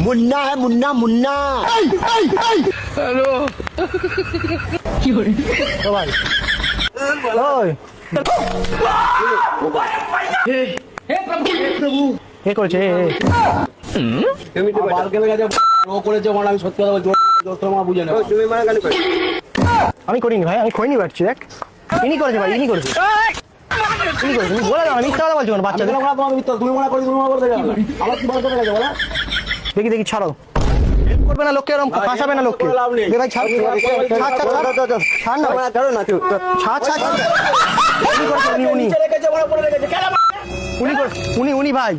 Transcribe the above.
मुन्ना है मुन्ना मुन्ना। हेलो भाई কে করেছে? আমি করিনি ভাই, আমি খইনি পারছি। দেখ ইনি করেছে ভাই, ইনি করেছে। তুমি বলে দাও, মিথ্যা কথা বলছো কেন? বাচ্চাদের দেখি দেখি, ছাড়ো। করবে না লোককে, এরকম ফাঁসাবে না লোককে। ভাই ছাড় না, উনি ভাই